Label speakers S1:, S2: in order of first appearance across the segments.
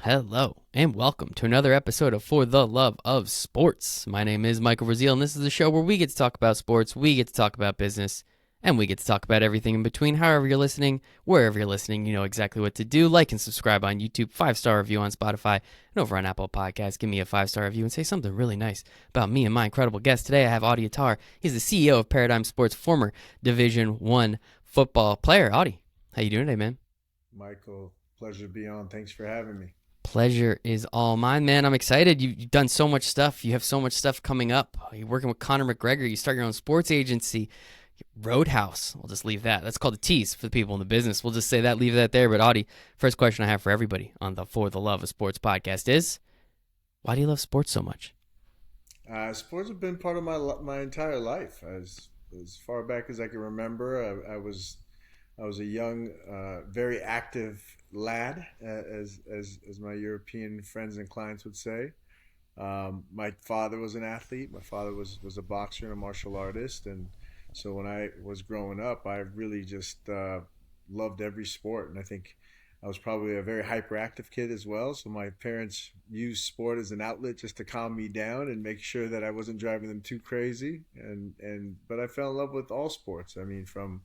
S1: Hello, and welcome to another episode of For the Love of Sports. My name is Michael Rasile, and this is the show where we get to talk about sports, we get to talk about business, and we get to talk about everything in between. However you're listening, wherever you're listening, you know exactly what to do. Like and subscribe on YouTube, 5-star review on Spotify, and over on Apple Podcasts, give me a 5-star review and say something really nice about me and my incredible guest. Today I have Audie Attar. He's the CEO of Paradigm Sports, former Division I football player. Audie, how you doing today, man?
S2: Michael, pleasure to be on. Thanks for having me.
S1: Pleasure is all mine, man. I'm excited. You've done so much stuff. You have so much stuff coming up. You're working with Conor McGregor. You start your own sports agency, Roadhouse. We'll just leave that. That's called a tease for the people in the business. We'll just say that, leave that there. But Audie, first question I have for everybody on the For the Love of Sports podcast is, why do you love sports so much?
S2: Sports have been part of my entire life. As far back as I can remember, I was a young, very active lad, as my European friends and clients would say. My father was an athlete. My father was a boxer and a martial artist, and so when I was growing up, I really just loved every sport. And I think I was probably a very hyperactive kid as well. So my parents used sport as an outlet just to calm me down and make sure that I wasn't driving them too crazy. But I fell in love with all sports. I mean, from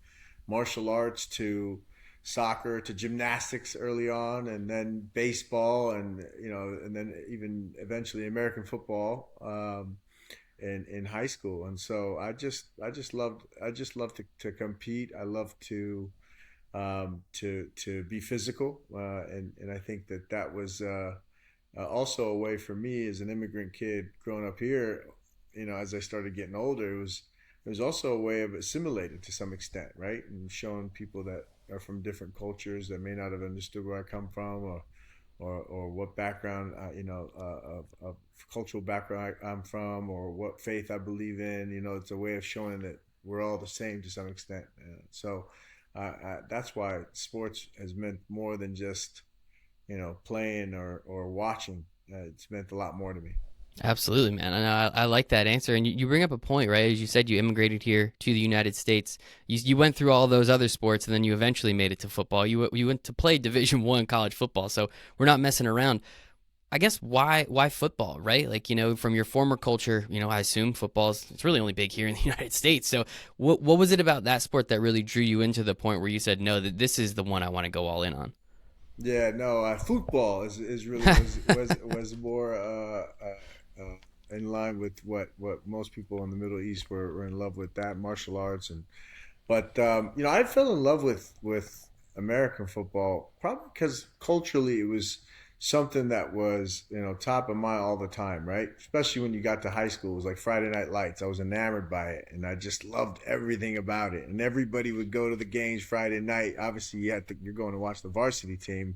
S2: martial arts to soccer to gymnastics early on, and then baseball, and then even eventually American football in high school. And so I just loved to compete. I love to be physical, and I think that was also a way for me as an immigrant kid growing up here. As I started getting older, it was also a way of assimilating to some extent, right? And showing people that are from different cultures that may not have understood where I come from, or what background, of cultural background I'm from, or what faith I believe in. It's a way of showing that we're all the same to some extent. That's why sports has meant more than just, playing or watching. It's meant a lot more to me.
S1: Absolutely, man. And I like that answer. And you bring up a point, right? As you said, you immigrated here to the United States. You went through all those other sports, and then you eventually made it to football. You went to play Division I college football, so we're not messing around. I guess why football, right? Like, from your former culture, I assume it's really only big here in the United States. So what was it about that sport that really drew you into the point where you said, no, that this is the one I want to go all in on?
S2: Yeah, no, football is really was more in line with what most people in the Middle East were in love with, that martial arts. But I fell in love with American football probably because culturally it was something that was top of mind all the time, right? Especially when you got to high school, it was like Friday Night Lights. I was enamored by it, and I just loved everything about it. And everybody would go to the games Friday night. Obviously, you're going to watch the varsity team,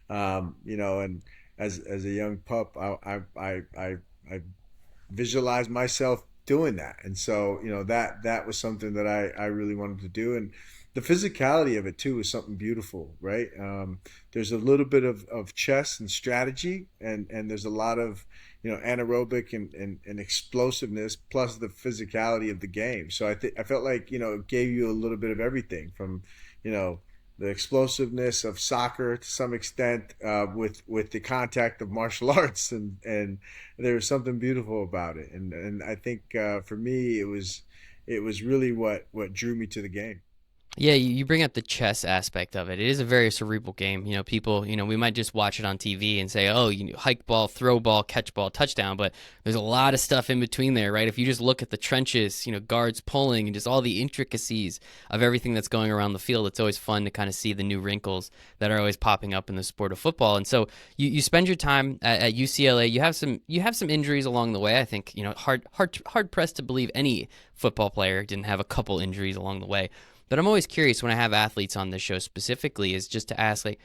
S2: and as a young pup, I visualized myself doing that. And so, that was something that I really wanted to do. And the physicality of it too is something beautiful, right? There's a little bit of chess and strategy, and there's a lot of, anaerobic and explosiveness, plus the physicality of the game. So I felt like, it gave you a little bit of everything from, you know, the explosiveness of soccer to some extent, with the contact of martial arts, and there was something beautiful about it. And I think, for me it was really what drew me to the game.
S1: Yeah, you bring up the chess aspect of it. It is a very cerebral game. People, we might just watch it on TV and say, oh, hike ball, throw ball, catch ball, touchdown. But there's a lot of stuff in between there, right? If you just look at the trenches, guards pulling and just all the intricacies of everything that's going around the field, it's always fun to kind of see the new wrinkles that are always popping up in the sport of football. And so you spend your time at UCLA. You have some injuries along the way. I think, hard pressed to believe any football player didn't have a couple injuries along the way. But I'm always curious when I have athletes on this show specifically, is just to ask, like,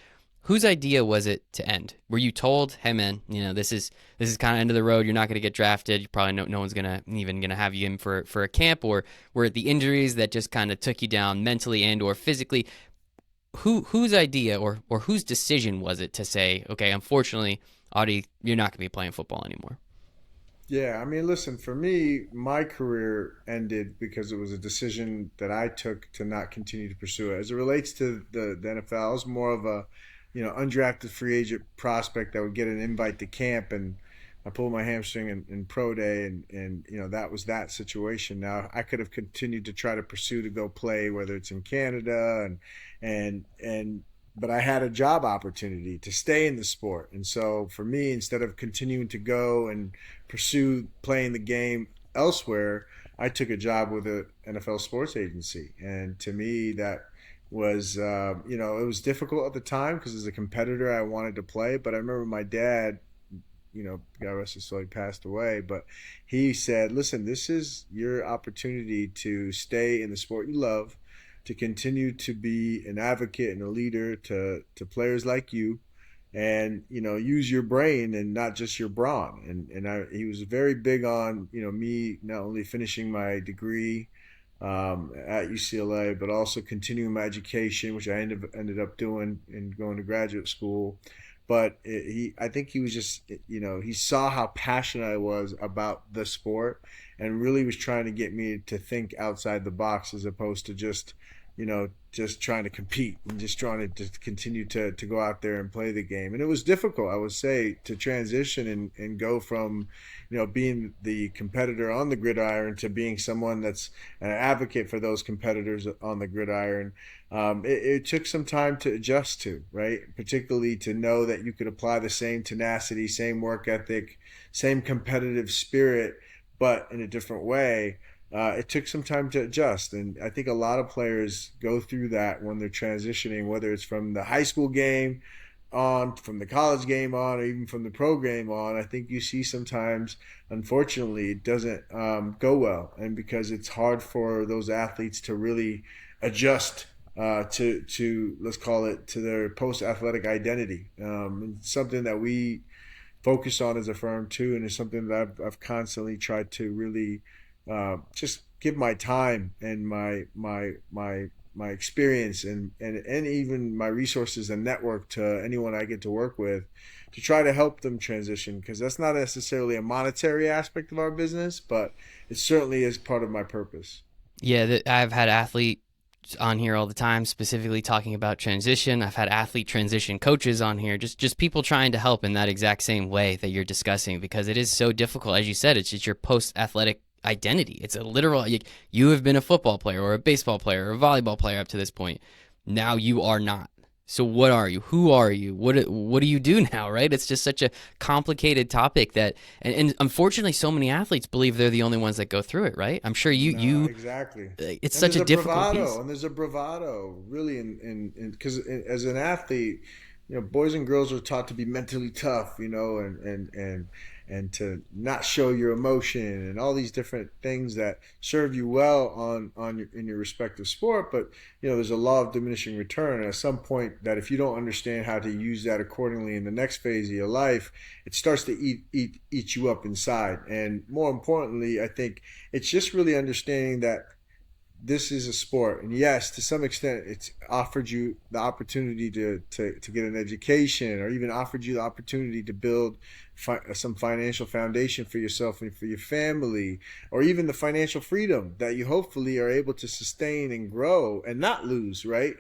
S1: whose idea was it to end? Were you told, hey man, this is kind of end of the road. You're not going to get drafted. You probably no one's gonna have you in for a camp, or were it the injuries that just kind of took you down mentally and or physically? Whose idea or whose decision was it to say, okay, unfortunately, Audie, you're not going to be playing football anymore?
S2: Yeah, I mean, listen, for me, my career ended because it was a decision that I took to not continue to pursue it. As it relates to the NFL, I was more of undrafted free agent prospect that would get an invite to camp, and I pulled my hamstring in pro day, and that was that situation. Now I could have continued to try to pursue to go play, whether it's in Canada, and but I had a job opportunity to stay in the sport, and so for me, instead of continuing to go and pursue playing the game elsewhere, I took a job with an NFL sports agency, and to me that was it was difficult at the time because as a competitor I wanted to play, but I remember my dad, God rest his soul, he passed away, but he said, listen, this is your opportunity to stay in the sport you love, to continue to be an advocate and a leader to players like you, and use your brain and not just your brawn. He was very big on me not only finishing my degree at UCLA, but also continuing my education, which I ended up doing and going to graduate school. But I think he was just, he saw how passionate I was about the sport, and really was trying to get me to think outside the box as opposed to just trying to compete and just trying to just continue to go out there and play the game. And it was difficult, I would say, to transition and go from, being the competitor on the gridiron to being someone that's an advocate for those competitors on the gridiron. It took some time to adjust to, right? Particularly to know that you could apply the same tenacity, same work ethic, same competitive spirit, but in a different way. It took some time to adjust, and I think a lot of players go through that when they're transitioning, whether it's from the high school game on, from the college game on, or even from the pro game on. I think you see sometimes, unfortunately, it doesn't go well, and because it's hard for those athletes to really adjust to let's call it, to their post athletic identity. It's something that we focus on as a firm too, and it's something that I've constantly tried to really just give my time and my experience and even my resources and network to anyone I get to work with, to try to help them transition, because that's not necessarily a monetary aspect of our business, but it certainly is part of my purpose.
S1: Yeah, I've had athletes on here all the time, specifically talking about transition. I've had athlete transition coaches on here, just people trying to help in that exact same way that you're discussing, because it is so difficult. As you said, it's just your post athletic identity. It's a literal, you have been a football player or a baseball player or a volleyball player up to this point. Now you are not. So what are you? Who are you? What do you do now, right? It's just such a complicated topic that, and unfortunately, so many athletes believe they're the only ones that go through it, right? I'm sure
S2: No,
S1: you,
S2: exactly.
S1: it's
S2: And
S1: such
S2: there's
S1: a
S2: a
S1: difficult piece.
S2: bravado, and there's a bravado, really, because as an athlete, boys and girls are taught to be mentally tough, and to not show your emotion and all these different things that serve you well in your respective sport. But there's a law of diminishing return. And at some point, that if you don't understand how to use that accordingly in the next phase of your life, it starts to eat you up inside. And more importantly, I think it's just really understanding that this is a sport, and yes, to some extent it's offered you the opportunity to get an education, or even offered you the opportunity to build some financial foundation for yourself and for your family, or even the financial freedom that you hopefully are able to sustain and grow and not lose, right?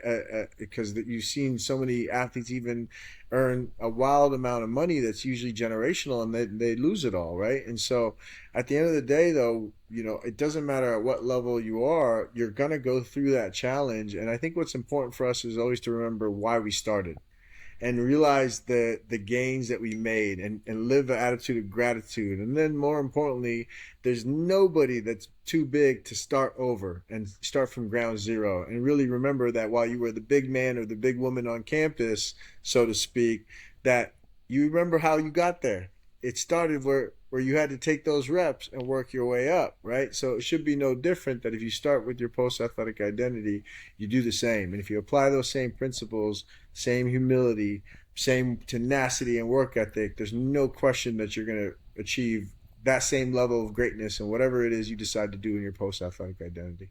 S2: Because you've seen so many athletes even earn a wild amount of money that's usually generational, and they lose it all, right? And so at the end of the day, though, it doesn't matter at what level you are, you're going to go through that challenge. And I think what's important for us is always to remember why we started, and realize the gains that we made, and live an attitude of gratitude. And then more importantly, there's nobody that's too big to start over and start from ground zero. And really remember that while you were the big man or the big woman on campus, so to speak, that you remember how you got there. It started where you had to take those reps and work your way up, right? So it should be no different that if you start with your post athletic identity, you do the same. And if you apply those same principles, same humility, same tenacity and work ethic, there's no question that you're going to achieve that same level of greatness in whatever it is you decide to do in your post athletic identity.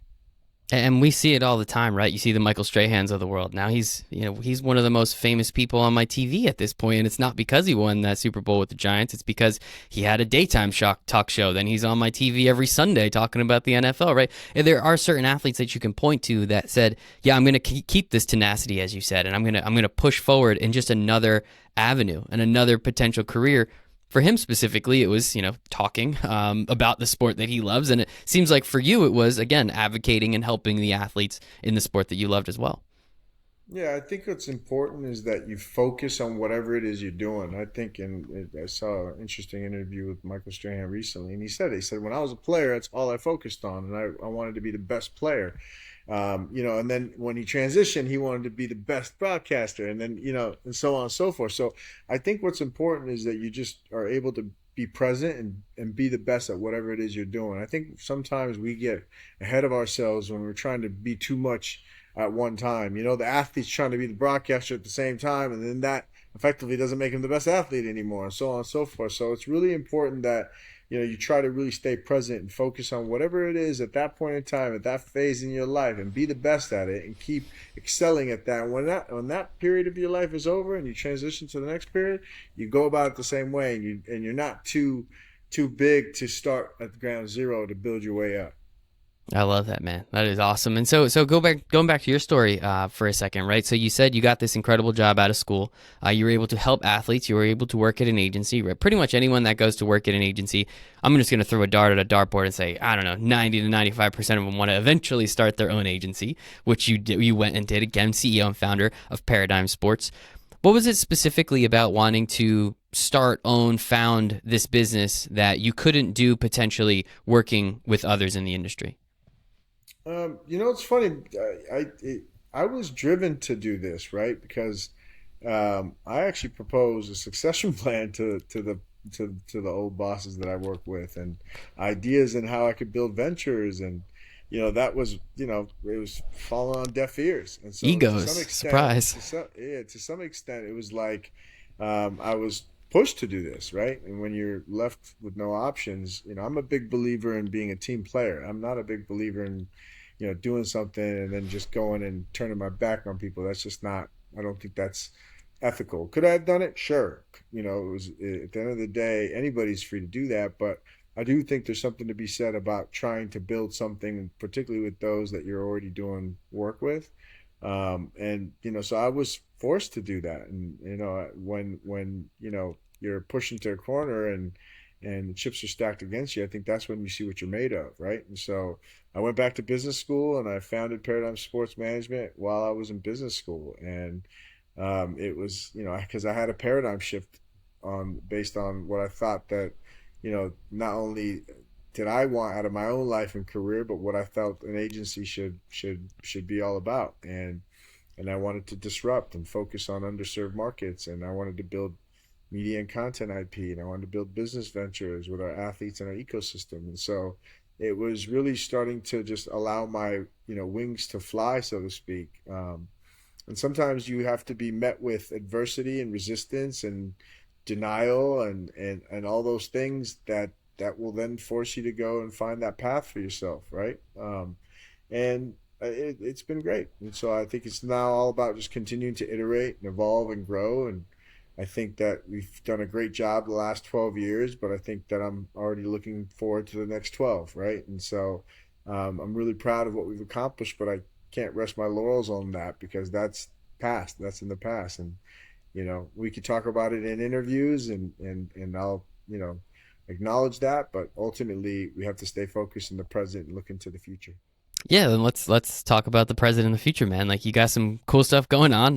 S1: And we see it all the time, right? You see the Michael Strahans of the world. Now he's one of the most famous people on my TV at this point, and it's not because he won that Super Bowl with the Giants. It's because he had a daytime talk show. Then he's on my TV every Sunday talking about the NFL, right? And there are certain athletes that you can point to that said, "Yeah, I'm going to keep this tenacity, as you said, and I'm going to push forward in just another avenue and another potential career." For him specifically, it was, talking about the sport that he loves. And it seems like for you, it was, again, advocating and helping the athletes in the sport that you loved as well.
S2: Yeah, I think what's important is that you focus on whatever it is you're doing. I think, and I saw an interesting interview with Michael Strahan recently, and he said, when I was a player, that's all I focused on, and I wanted to be the best player. And then when he transitioned, he wanted to be the best broadcaster, and then, and so on and so forth. So I think what's important is that you just are able to be present and be the best at whatever it is you're doing. I think sometimes we get ahead of ourselves when we're trying to be too much at one time. The athlete's trying to be the broadcaster at the same time, and then that effectively doesn't make him the best athlete anymore, and so on and so forth. So it's really important that you try to really stay present and focus on whatever it is at that point in time, at that phase in your life, and be the best at it, and keep excelling at that. And when that period of your life is over, and you transition to the next period, you go about it the same way, and you're not too big to start at the ground zero to build your way up.
S1: I love that, man. That is awesome. And so going back to your story for a second, right? So you said you got this incredible job out of school. You were able to help athletes. You were able to work at an agency, right? Pretty much anyone that goes to work at an agency, I'm just going to throw a dart at a dartboard and say, I don't know, 90 to 95% of them want to eventually start their own agency, which you did. You went and did. Again, CEO and founder of Paradigm Sports. What was it specifically about wanting to start, own, found this business that you couldn't do potentially working with others in the industry?
S2: It's funny. I was driven to do this, right? Because I actually proposed a succession plan to the old bosses that I work with, and ideas and how I could build ventures, and that was it was falling on deaf ears, and so to
S1: Egos,
S2: some extent,
S1: surprise.
S2: to some extent, it was like I was pushed to do this, right? And when you're left with no options, I'm a big believer in being a team player. I'm not a big believer in doing something and then just going and turning my back on people. That's just not, I don't think that's ethical. Could I have done it? Sure. It was at the end of the day, anybody's free to do that. But I do think there's something to be said about trying to build something, particularly with those that you're already doing work with. So I was forced to do that. And, when you're pushing to a corner and the chips are stacked against you, I think that's when you see what you're made of, right? And so I went back to business school and I founded Paradigm Sports Management while I was in business school, and it was because I had a paradigm shift on based on what I thought that not only did I want out of my own life and career, but what I felt an agency should be all about, and I wanted to disrupt and focus on underserved markets, and I wanted to build media and content IP, and I wanted to build business ventures with our athletes and our ecosystem. And so it was really starting to just allow my wings to fly, so to speak. And sometimes you have to be met with adversity and resistance and denial and all those things that will then force you to go and find that path for yourself, right? And it's been great. And so I think it's now all about just continuing to iterate and evolve and grow. And I think that we've done a great job the last 12 years, but I think that I'm already looking forward to the next 12, right? And so I'm really proud of what we've accomplished, but I can't rest my laurels on that because that's past. That's in the past. And, we could talk about it in interviews and I'll, acknowledge that, but ultimately we have to stay focused in the present and look into the future.
S1: Yeah, then let's talk about the present in the future, man. Like you got some cool stuff going on.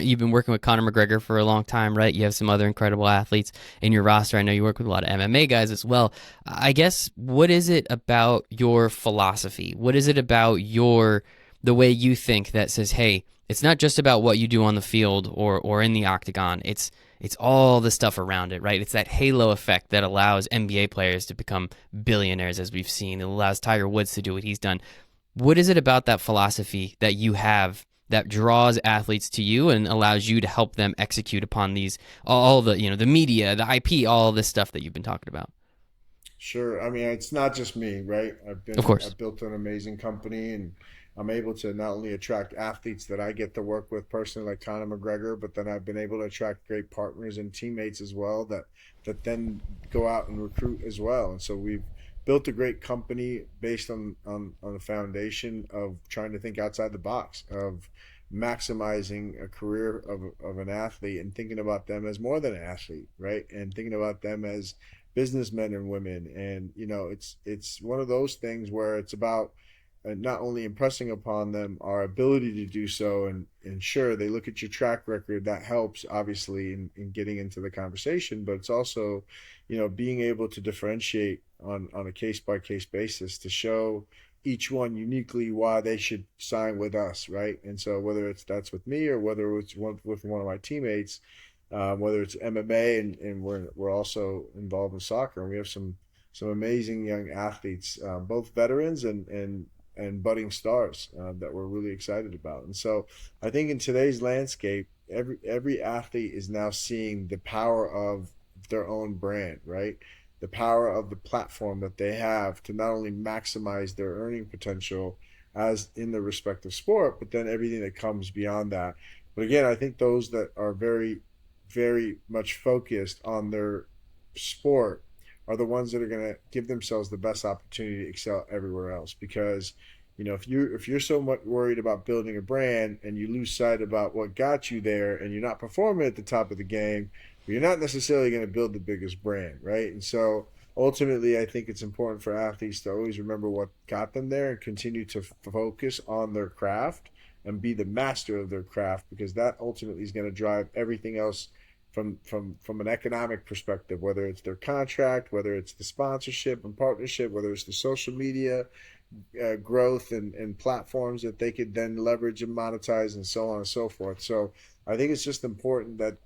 S1: You've been working with Conor McGregor for a long time, right? You have some other incredible athletes in your roster. I know you work with a lot of MMA guys as well. I guess what is it about your philosophy? What is it about the way you think that says, hey, it's not just about what you do on the field or in the octagon. It's all the stuff around it, right? It's that halo effect that allows NBA players to become billionaires, as we've seen. It allows Tiger Woods to do what he's done. What is it about that philosophy that you have that draws athletes to you and allows you to help them execute upon all the the media, the IP, all this stuff that you've been talking about?
S2: Sure. I mean, it's not just me, right?
S1: Of course.
S2: I've built an amazing company, and I'm able to not only attract athletes that I get to work with personally, like Conor McGregor, but then I've been able to attract great partners and teammates as well that then go out and recruit as well. And so we've built a great company based on the foundation of trying to think outside the box, of maximizing a career of an athlete and thinking about them as more than an athlete, right? And thinking about them as businessmen and women. And it's one of those things where it's about not only impressing upon them our ability to do so, and sure, they look at your track record, that helps obviously in getting into the conversation, but it's also being able to differentiate on a case by case basis to show each one uniquely why they should sign with us, right? And so whether that's with me or whether it's with one of my teammates, whether it's MMA, and we're also involved in soccer, and we have some amazing young athletes, both veterans and budding stars, that we're really excited about. And so I think in today's landscape, every athlete is now seeing the power of their own brand, right? The power of the platform that they have to not only maximize their earning potential as in the respective sport, but then everything that comes beyond that. But again, I think those that are very, very much focused on their sport are the ones that are going to give themselves the best opportunity to excel everywhere else. Because if you're so much worried about building a brand and you lose sight about what got you there, and you're not performing at the top of the game, you're not necessarily going to build the biggest brand, right? And so ultimately, I think it's important for athletes to always remember what got them there and continue to focus on their craft and be the master of their craft, because that ultimately is going to drive everything else from an economic perspective, whether it's their contract, whether it's the sponsorship and partnership, whether it's the social media growth and platforms that they could then leverage and monetize, and so on and so forth. So I think it's just important that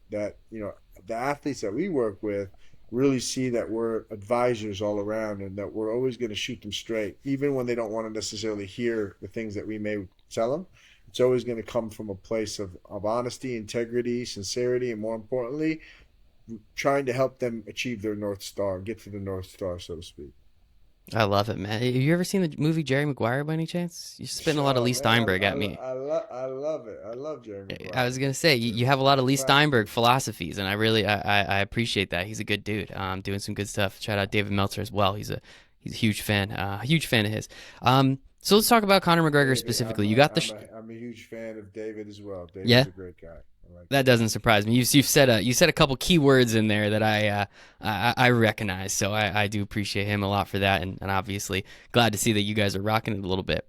S2: the athletes that we work with really see that we're advisors all around, and that we're always going to shoot them straight, even when they don't want to necessarily hear the things that we may tell them. It's always going to come from a place of honesty, integrity, sincerity, and more importantly, trying to help them achieve their North Star, get to the North Star, so to speak.
S1: I love it, man. Have you ever seen the movie Jerry Maguire by any chance? You're spitting a lot of
S2: Oh
S1: Lee
S2: man,
S1: Steinberg at me.
S2: I love it. I love Jerry
S1: I
S2: Maguire.
S1: was gonna say you have a lot
S2: He's
S1: of
S2: a
S1: Lee Steinberg
S2: classic.
S1: philosophies, and I appreciate that. He's a good dude, doing some good stuff. Shout out David Meltzer as well. He's a huge fan of his. So let's talk about Conor McGregor
S2: David,
S1: specifically. You got the
S2: I'm a huge fan of David as well.
S1: yeah.
S2: David's a great guy. I like
S1: That
S2: David.
S1: doesn't surprise me. You said a couple key words in there that I recognize. So I do appreciate him a lot for that, and obviously glad to see that you guys are rocking it a little bit.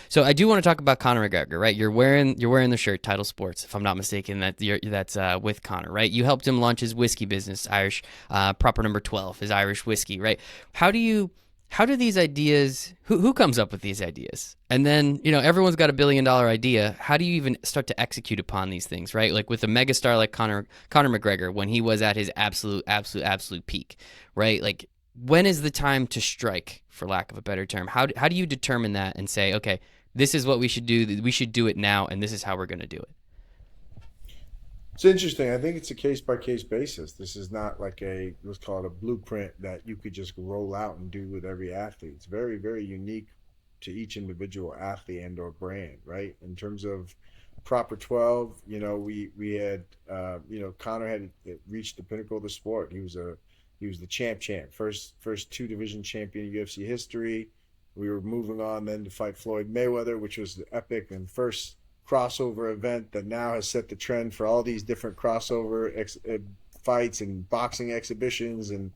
S1: So I do want to talk about Conor McGregor, right? You're wearing the shirt Tidl Sports, if I'm not mistaken. That's with Conor, right? You helped him launch his whiskey business, Irish Proper Number 12, his Irish whiskey, right? How do you how do these ideas who comes up with these ideas, and then everyone's got $1 billion idea. How do you even start to execute upon these things, right? Like with a megastar like Conor McGregor, when he was at his absolute peak, right? Like, when is the time to strike, for lack of a better term? How do you determine that and say, okay, this is what we should do, we should do it now, and this is how we're going to do it?
S2: It's interesting. I think it's a case by case basis. This is not like let's call it a blueprint that you could just roll out and do with every athlete. It's very, very unique to each individual athlete and or brand, right? In terms of proper 12, we had Connor had reached the pinnacle of the sport. He was the champ, first two division champion in UFC history. We were moving on then to fight Floyd Mayweather, which was the epic and first crossover event that now has set the trend for all these different fights and boxing exhibitions and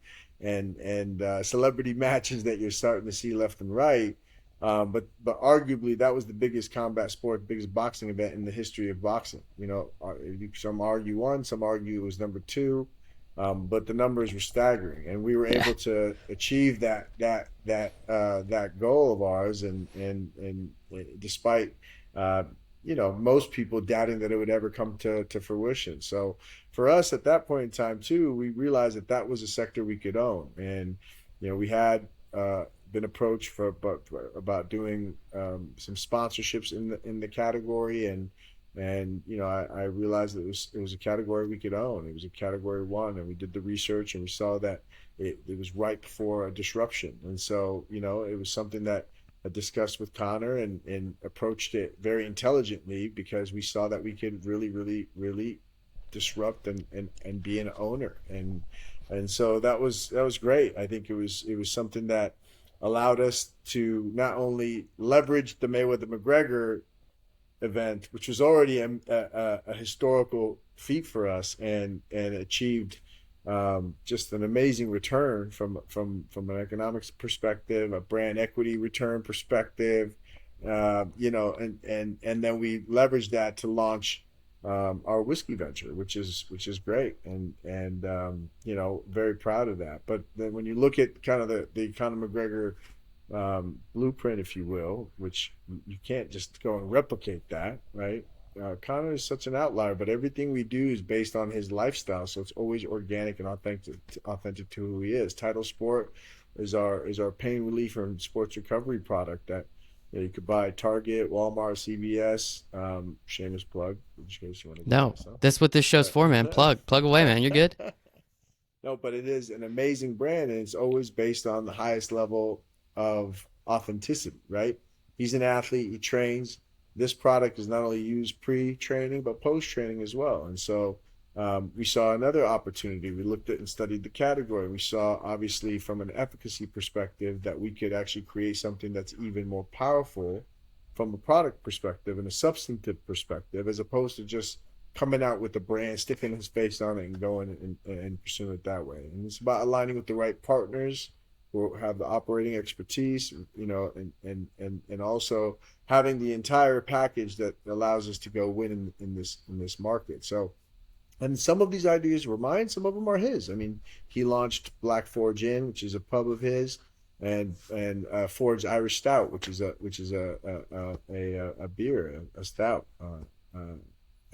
S2: celebrity matches that you're starting to see left and right. But arguably that was the biggest combat sport, biggest boxing event in the history of boxing. Some argue one, some argue it was number two, but the numbers were staggering, and we were
S1: Yeah.
S2: able to achieve that goal of ours, and despite uh, most people doubting that it would ever come to fruition. So for us at that point in time too, we realized that was a sector we could own, and we had been approached about doing some sponsorships in the category, and I realized that it was a category we could own. It was a category one, and we did the research and we saw that it was ripe for a disruption, and so it was something that discussed with Conor and approached it very intelligently because we saw that we could really, really, really disrupt and be an owner. And so that was great. I think it was something that allowed us to not only leverage the Mayweather McGregor event, which was already a historical feat for us, and achieved just an amazing return from an economics perspective, a brand equity return perspective, and then we leveraged that to launch our whiskey venture, which is great, and very proud of that. But then when you look at kind of the Conor McGregor blueprint, if you will, which you can't just go and replicate that, right? Connor is such an outlier, but everything we do is based on his lifestyle, so it's always organic and authentic to who he is. Tidl Sport is our pain relief and sports recovery product that you could buy at Target, Walmart, CVS. Shameless plug, in case you want to
S1: No,
S2: buy some.
S1: that's what this show's for, man. Plug away, man. You're good.
S2: No, but it is an amazing brand, and it's always based on the highest level of authenticity, right? He's an athlete, he trains. This product is not only used pre-training, but post-training as well. And so we saw another opportunity. We looked at and studied the category. We saw, obviously, from an efficacy perspective, that we could actually create something that's even more powerful from a product perspective and a substantive perspective, as opposed to just coming out with the brand, sticking his face on it, and going and pursuing it that way. And it's about aligning with the right partners who have the operating expertise, and also having the entire package that allows us to go win in this market. So, and some of these ideas were mine, some of them are his. I mean, he launched Black Forge Inn, which is a pub of his, and Forge Irish Stout, which is a beer, a stout,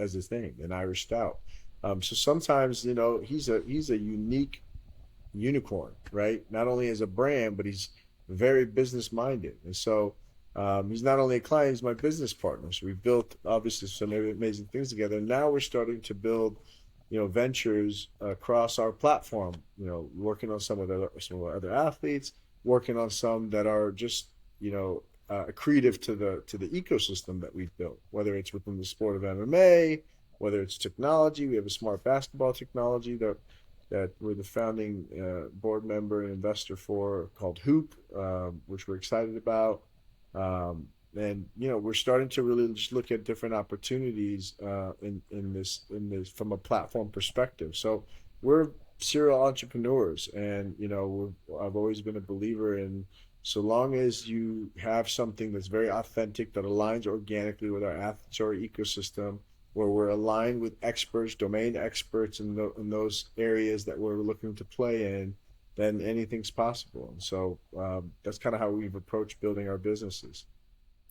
S2: as his name, an Irish stout. So sometimes, he's a unique unicorn, right? Not only as a brand, but he's very business minded. And so he's not only a client, he's my business partner. So we've built obviously some amazing things together. And now we're starting to build, ventures across our platform, working on some of our other athletes, working on some that are just, accretive to the ecosystem that we've built, whether it's within the sport of MMA, whether it's technology. We have a smart basketball technology that we're the founding board member and investor for, called Hoop, which we're excited about. And we're starting to really just look at different opportunities in this from a platform perspective. So we're serial entrepreneurs, and I've always been a believer in, so long as you have something that's very authentic, that aligns organically with our athletes or our ecosystem, where we're aligned with experts, domain experts in those areas that we're looking to play in, then anything's possible. And so that's kind of how we've approached building our businesses.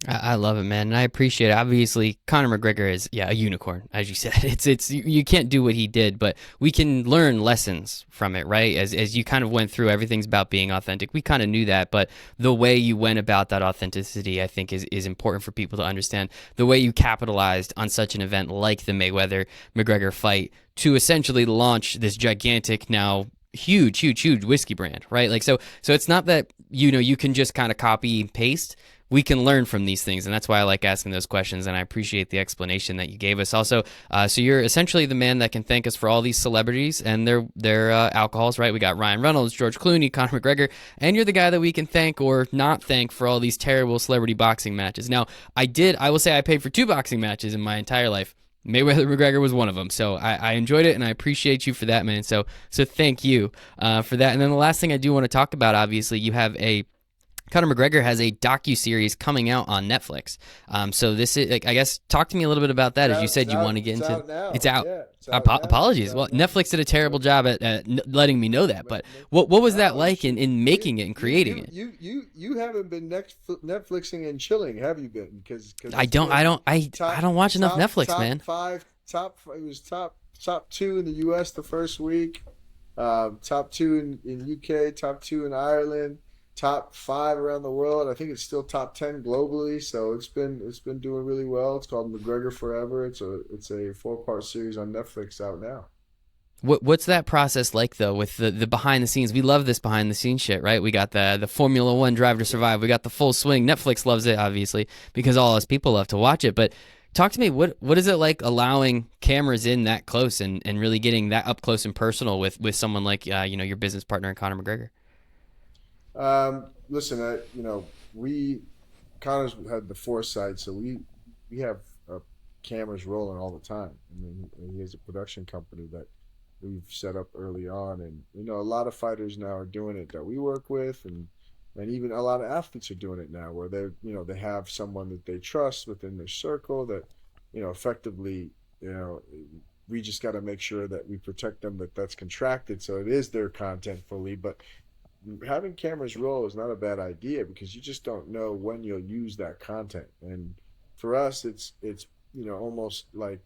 S1: I love it, man, and I appreciate it. Obviously, Conor McGregor is a unicorn, as you said. It's you can't do what he did, but we can learn lessons from it, right? As you kind of went through, everything's about being authentic. We kind of knew that, but the way you went about that authenticity, I think, is important for people to understand. The way you capitalized on such an event like the Mayweather McGregor fight to essentially launch this gigantic, now huge whiskey brand, right? Like so it's not that you can just kind of copy and paste. We can learn from these things, and that's why I like asking those questions, and I appreciate the explanation that you gave us. Also, so you're essentially the man that can thank us for all these celebrities and their alcohols, right? We got Ryan Reynolds, George Clooney, Conor McGregor, and you're the guy that we can thank or not thank for all these terrible celebrity boxing matches. Now, I will say I paid for 2 boxing matches in my entire life. Mayweather McGregor was one of them, so I enjoyed it, and I appreciate you for that, man. So thank you for that. And then the last thing I do want to talk about, obviously, Conor McGregor has a docuseries coming out on Netflix. So this is, I guess, talk to me a little bit about that. As you said, you want to get
S2: It's
S1: into.
S2: out now.
S1: It's out.
S2: Yeah, it's out now.
S1: Apologies.
S2: It's
S1: Well,
S2: out now.
S1: Netflix did a terrible job at letting me know that. But what was that
S2: No,
S1: like in making it and creating it?
S2: you haven't been Netflixing and chilling, have you been? Because
S1: I
S2: it's
S1: don't.
S2: been
S1: I don't watch enough Netflix,
S2: top
S1: man.
S2: five, it was top 2 in the U.S. the first week, top 2 in UK, top 2 in Ireland, top 5 around the world. I think it's still top 10 globally. So it's been doing really well. It's called McGregor Forever. It's a 4-part series on Netflix out now.
S1: What's that process like though with the behind the scenes? We love this behind the scenes shit, right? We got the Formula One Drive to Survive. We got the full swing. Netflix loves it, obviously, because all us people love to watch it. But talk to me, what is it like allowing cameras in that close and really getting that up close and personal with someone like your business partner Conor McGregor?
S2: Listen, we Connor's had the foresight, so we have cameras rolling all the time. I mean, he has a production company that we've set up early on, and a lot of fighters now are doing it that we work with, and even a lot of athletes are doing it now, where they have someone that they trust within their circle that effectively you know we just got to make sure that we protect them, that's contracted, so it is their content fully, but having cameras roll is not a bad idea because you just don't know when you'll use that content. And for us, it's almost like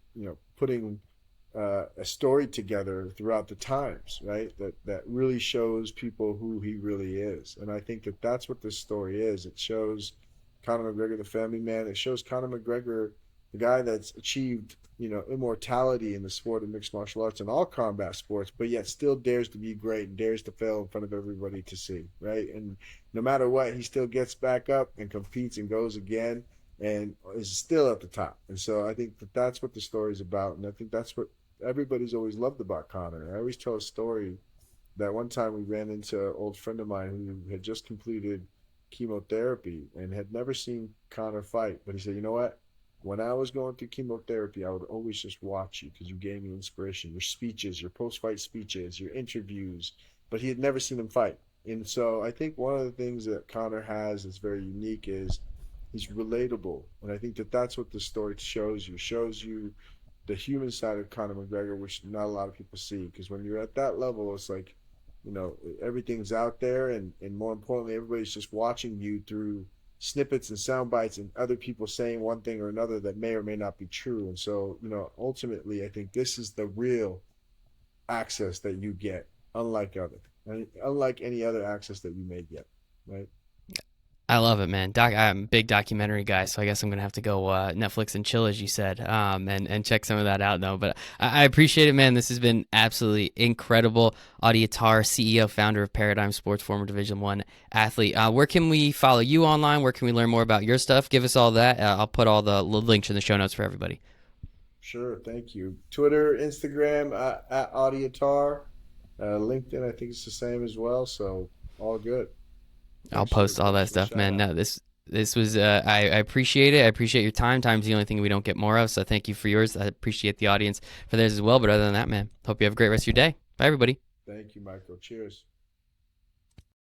S2: putting a story together throughout the times, right? That really shows people who he really is. And I think that that's what this story is. It shows Conor McGregor, the family man. It shows Conor McGregor, the guy that's achieved immortality in the sport of mixed martial arts and all combat sports, but yet still dares to be great and dares to fail in front of everybody to see, right? And no matter what, he still gets back up and competes and goes again and is still at the top. And so I think that that's what the story is about, and I think that's what everybody's always loved about Conor. I always tell a story that one time we ran into an old friend of mine who had just completed chemotherapy and had never seen Conor fight, but he said, "You know what? When I was going through chemotherapy, I would always just watch you because you gave me inspiration, your speeches, your post-fight speeches, your interviews." But he had never seen him fight. And so I think one of the things that Conor has that's very unique is he's relatable. And I think that that's what the story shows you. Shows you the human side of Conor McGregor, which not a lot of people see. Because when you're at that level, it's like, everything's out there. And more importantly, everybody's just watching you through snippets and sound bites and other people saying one thing or another that may or may not be true. And so, ultimately, I think this is the real access that you get, unlike any other access that you may get, right?
S1: I love it, man. I'm a big documentary guy, so I guess I'm gonna have to go Netflix and chill, as you said, and check some of that out, though. But I appreciate it, man. This has been absolutely incredible. Audie Attar, CEO, founder of Paradigm Sports, former Division I athlete. Where can we follow you online? Where can we learn more about your stuff? Give us all that. I'll put all the links in the show notes for everybody.
S2: Sure, thank you. Twitter, Instagram, at Audie Attar. LinkedIn, I think it's the same as well. So all good.
S1: I'll
S2: Thanks for
S1: post all
S2: thanks
S1: that
S2: for the
S1: stuff,
S2: shout
S1: man.
S2: out.
S1: No, this was I appreciate it. I appreciate your time. Time's the only thing we don't get more of, so thank you for yours. I appreciate the audience for theirs as well. But other than that, man, hope you have a great rest of your day. Bye, everybody.
S2: Thank you, Michael. Cheers.